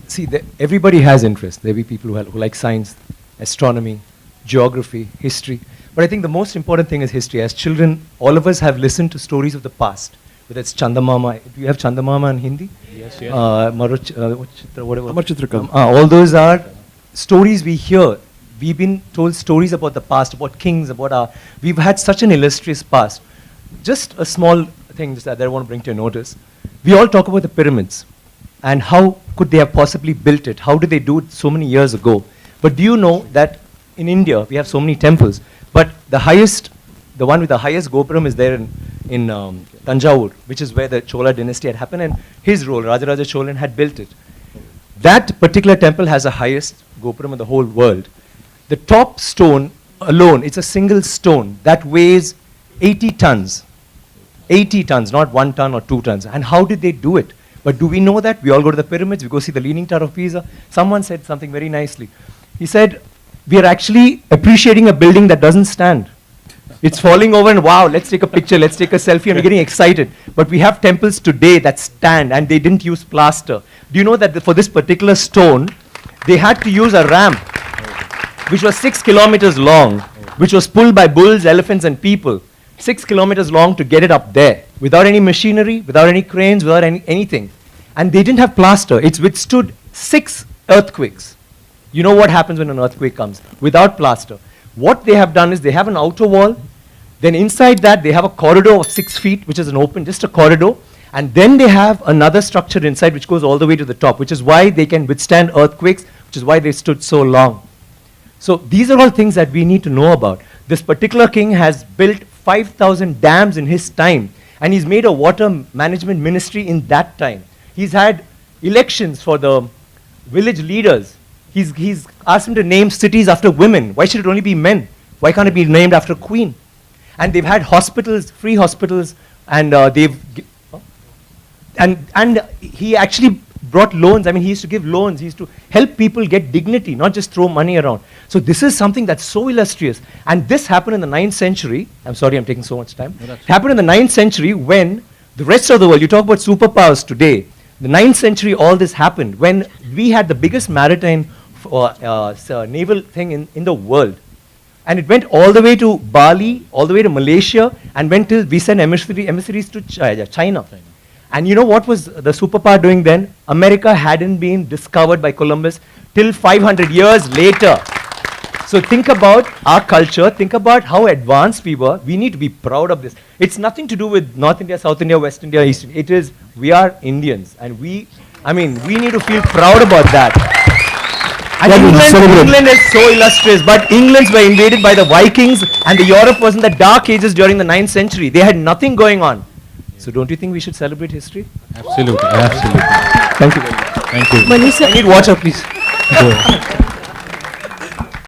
See, everybody has interest. There will be people who like science, astronomy, geography, history. But I think the most important thing is history. As children, all of us have listened to stories of the past. Whether it's Chandamama. Do you have Chandamama in Hindi? Yes, yes. Whatever. Amar Chitrakam. All those are stories we hear. We've been told stories about the past, about kings, about our... We've had such an illustrious past. Just a small thing that I want to bring to your notice. We all talk about the pyramids. And how could they have possibly built it? How did they do it so many years ago? But do you know that in India, we have so many temples, but the one with the highest Gopuram is there in Tanjavur, which is where the Chola dynasty had happened, and his role, Rajaraja Cholan, had built it. That particular temple has the highest Gopuram in the whole world. The top stone alone, it's a single stone that weighs 80 tons. 80 tons, not 1 ton or 2 tons. And how did they do it? But do we know that? We all go to the pyramids, we go see the Leaning Tower of Pisa. Someone said something very nicely. He said, we are actually appreciating a building that doesn't stand. It's falling over and wow, let's take a picture, let's take a selfie, and we're getting excited. But we have temples today that stand and they didn't use plaster. Do you know that for this particular stone, they had to use a ramp, which was 6 kilometers long, which was pulled by bulls, elephants, and people. 6 kilometers long to get it up there, without any machinery, without any cranes, without anything. And they didn't have plaster. It's withstood 6 earthquakes. You know what happens when an earthquake comes? Without plaster. What they have done is they have an outer wall, then inside that they have a corridor of 6 feet, which is an open, just a corridor, and then they have another structure inside which goes all the way to the top, which is why they can withstand earthquakes, which is why they stood so long. So these are all things that we need to know about. This particular king has built 5,000 dams in his time, and he's made a water management ministry in that time. He's had elections for the village leaders. He's asked them to name cities after women. Why should it only be men? Why can't it be named after a queen? And they've had hospitals, free hospitals, and and he actually brought loans. I mean, he used to give loans. He used to help people get dignity, not just throw money around. So this is something that's so illustrious. And this happened in the 9th century. I'm sorry I'm taking so much time. No, it happened in the 9th century when the rest of the world, you talk about superpowers today, the 9th century all this happened when we had the biggest maritime naval thing in the world. And it went all the way to Bali, all the way to Malaysia, and went till we sent emissaries to China. And you know what was the superpower doing then? America hadn't been discovered by Columbus till 500 years later. So think about our culture, think about how advanced we were. We need to be proud of this. It's nothing to do with North India, South India, West India, East India. It is, we are Indians. And we need to feel proud about that. And England is so illustrious, but Englands were invaded by the Vikings, and the Europe was in the dark ages during the 9th century. They had nothing going on. So don't you think we should celebrate history? Absolutely, absolutely. Thank you very much. Thank you. I need water, please.